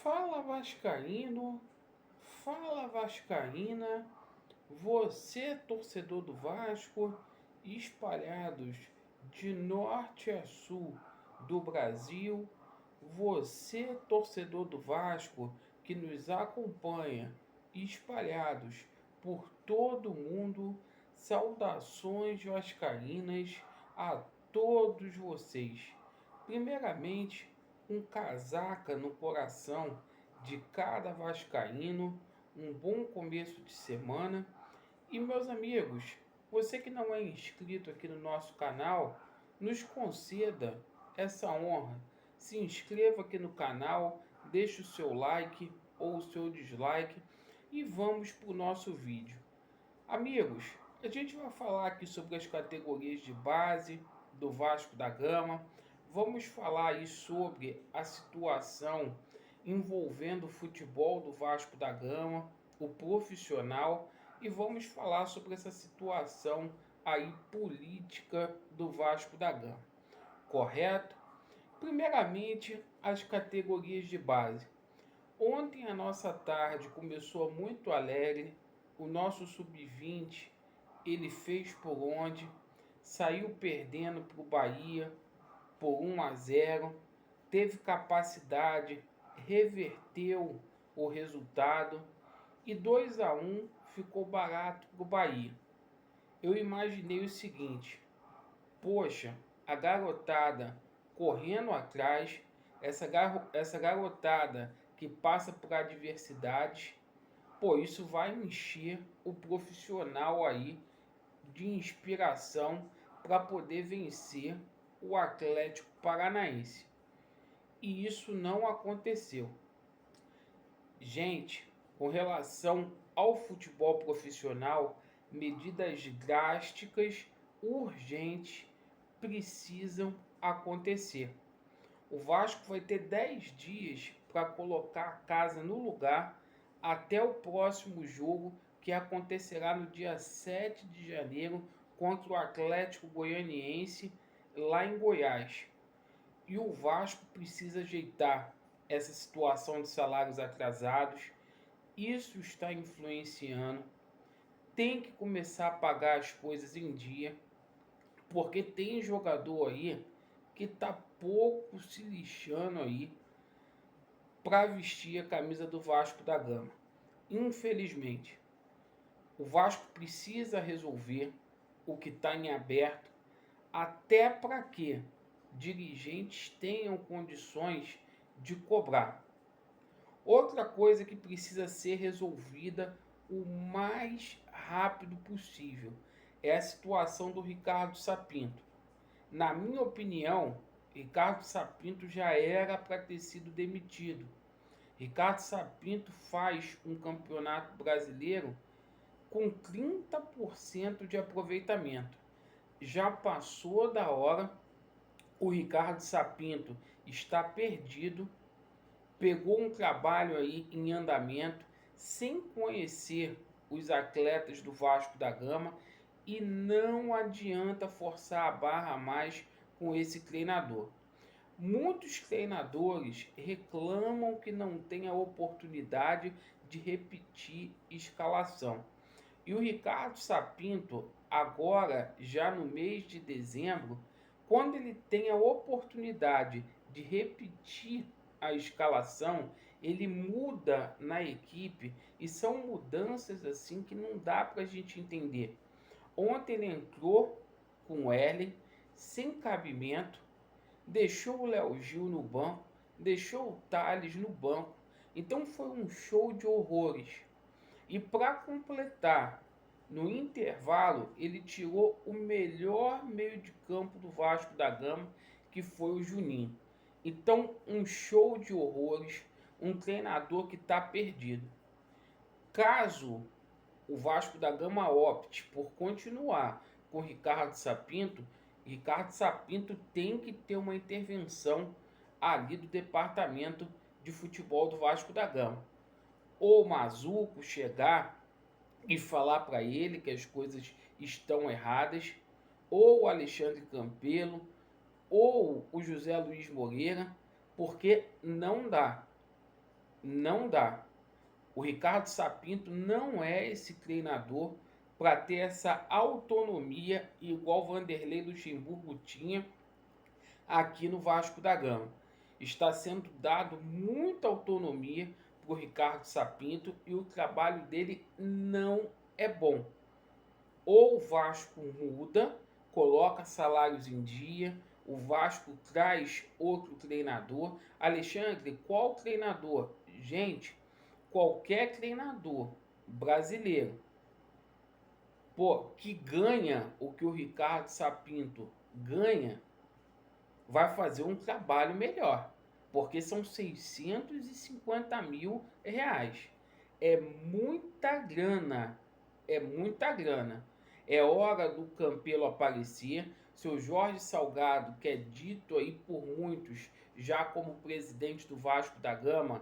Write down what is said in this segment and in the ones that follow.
Fala Vascaíno, fala Vascaína, você torcedor do Vasco, espalhados de norte a sul do Brasil, você torcedor do Vasco que nos acompanha, espalhados por todo o mundo, saudações vascaínas a todos vocês. Primeiramente, um casaca no coração de cada vascaíno, um bom começo de semana. E meus amigos, você que não é inscrito aqui no nosso canal, nos conceda essa honra. Se inscreva aqui no canal, deixe o seu like ou o seu dislike e vamos para o nosso vídeo. Amigos, a gente vai falar aqui sobre as categorias de base do Vasco da Gama. Vamos falar aí sobre a situação envolvendo o futebol do Vasco da Gama, o profissional, e vamos falar sobre essa situação aí política do Vasco da Gama. Correto? Primeiramente, as categorias de base. Ontem a nossa tarde começou muito alegre. O nosso sub-20, ele fez por onde, saiu perdendo para o Bahia por 1-0, teve capacidade, reverteu o resultado e 2-1 ficou barato para o Bahia. Eu imaginei o seguinte: poxa, a garotada correndo atrás, essa garotada que passa por adversidades, pô, isso vai encher o profissional aí de inspiração para poder vencer o Atlético Paranaense. E isso não aconteceu. Gente, com relação ao futebol profissional, medidas drásticas, urgentes, precisam acontecer. O Vasco vai ter 10 dias para colocar a casa no lugar até o próximo jogo, que acontecerá no dia 7 de janeiro contra o Atlético Goianiense lá em Goiás. E o Vasco precisa ajeitar essa situação de salários atrasados. Isso está influenciando. Tem que começar a pagar as coisas em dia, porque tem jogador aí que tá pouco se lixando aí para vestir a camisa do Vasco da Gama. Infelizmente, o Vasco precisa resolver o que está em aberto, até para que dirigentes tenham condições de cobrar. Outra coisa que precisa ser resolvida o mais rápido possível é a situação do Ricardo Sapinto. Na minha opinião, Ricardo Sapinto já era para ter sido demitido. Ricardo Sapinto faz um campeonato brasileiro com 30% de aproveitamento. Já passou da hora, o Ricardo Sapinto está perdido, pegou um trabalho aí em andamento, sem conhecer os atletas do Vasco da Gama, e não adianta forçar a barra mais com esse treinador. Muitos treinadores reclamam que não tem a oportunidade de repetir escalação. E o Ricardo Sapinto, agora já no mês de dezembro, quando ele tem a oportunidade de repetir a escalação, ele muda na equipe, e são mudanças assim que não dá para a gente entender. Ontem ele entrou com o Erlen, sem cabimento, deixou o Léo Gil no banco, deixou o Thales no banco. Então foi um show de horrores. E para completar, no intervalo, ele tirou o melhor meio de campo do Vasco da Gama, que foi o Juninho. Então, um show de horrores, um treinador que está perdido. Caso o Vasco da Gama opte por continuar com Ricardo Sapinto tem que ter uma intervenção ali do departamento de futebol do Vasco da Gama. Ou o Mazuco chegar e falar para ele que as coisas estão erradas, ou o Alexandre Campelo, ou o José Luiz Moreira, porque não dá. Não dá. O Ricardo Sapinto não é esse treinador para ter essa autonomia igual Vanderlei Luxemburgo tinha aqui no Vasco da Gama. Está sendo dado muita autonomia para o Ricardo Sapinto e o trabalho dele não é bom. Ou o Vasco muda, coloca salários em dia, o Vasco traz outro treinador. Alexandre, qual treinador? Gente, qualquer treinador brasileiro, pô, que ganha o que o Ricardo Sapinto ganha, vai fazer um trabalho melhor, porque são 650 mil reais. É muita grana, é muita grana. É hora do Campelo aparecer. Seu Jorge Salgado, que é dito aí por muitos já como presidente do Vasco da Gama,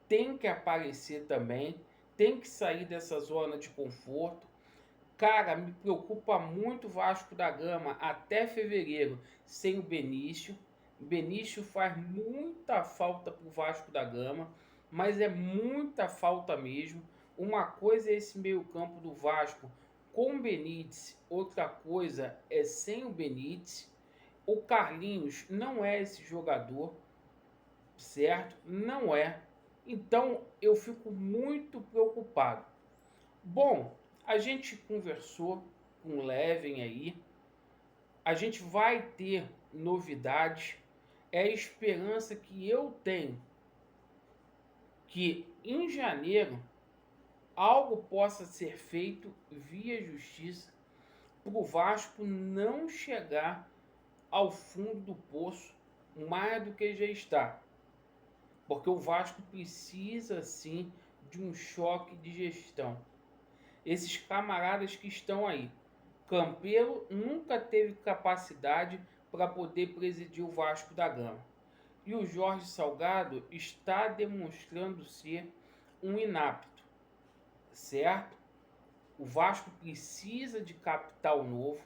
tem que aparecer também, tem que sair dessa zona de conforto. Cara, me preocupa muito o Vasco da Gama até fevereiro sem o Benício. O Benício faz muita falta pro Vasco da Gama, mas é muita falta mesmo. Uma coisa é esse meio-campo do Vasco com o Benítez, outra coisa é sem o Benítez. O Carlinhos não é esse jogador, certo? Não é. Então eu fico muito preocupado. Bom, a gente conversou com o Leven aí, a gente vai ter novidades. É a esperança que eu tenho que em janeiro algo possa ser feito via justiça para o Vasco não chegar ao fundo do poço mais do que já está. Porque o Vasco precisa sim de um choque de gestão. Esses camaradas que estão aí, Campelo nunca teve capacidade para poder presidir o Vasco da Gama. E o Jorge Salgado está demonstrando ser um inapto, certo? O Vasco precisa de capital novo,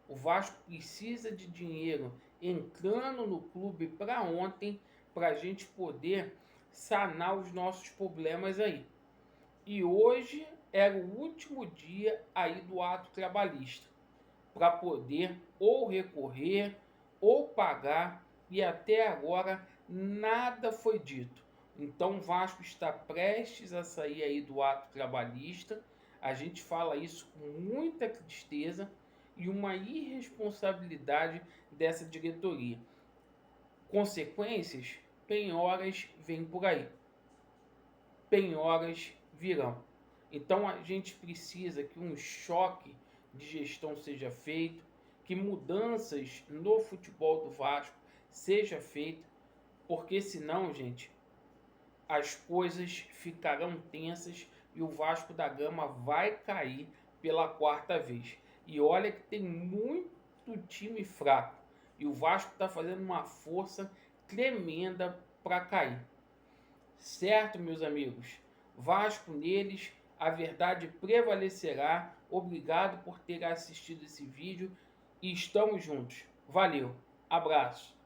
o Vasco precisa de dinheiro entrando no clube para ontem, para a gente poder sanar os nossos problemas aí. E hoje era o último dia aí do ato trabalhista, para poder ou recorrer ou pagar, e até agora nada foi dito. Então o Vasco está prestes a sair aí do ato trabalhista. A gente fala isso com muita tristeza e uma irresponsabilidade dessa diretoria. Consequências, penhoras vêm por aí. Penhoras virão. Então a gente precisa que um choque de gestão seja feito, que mudanças no futebol do Vasco seja feita, porque senão, gente, as coisas ficarão tensas e o Vasco da Gama vai cair pela quarta vez. E olha que tem muito time fraco e o Vasco está fazendo uma força tremenda para cair. Certo, meus amigos? Vasco neles, a verdade prevalecerá. Obrigado por ter assistido esse vídeo e estamos juntos. Valeu, abraço.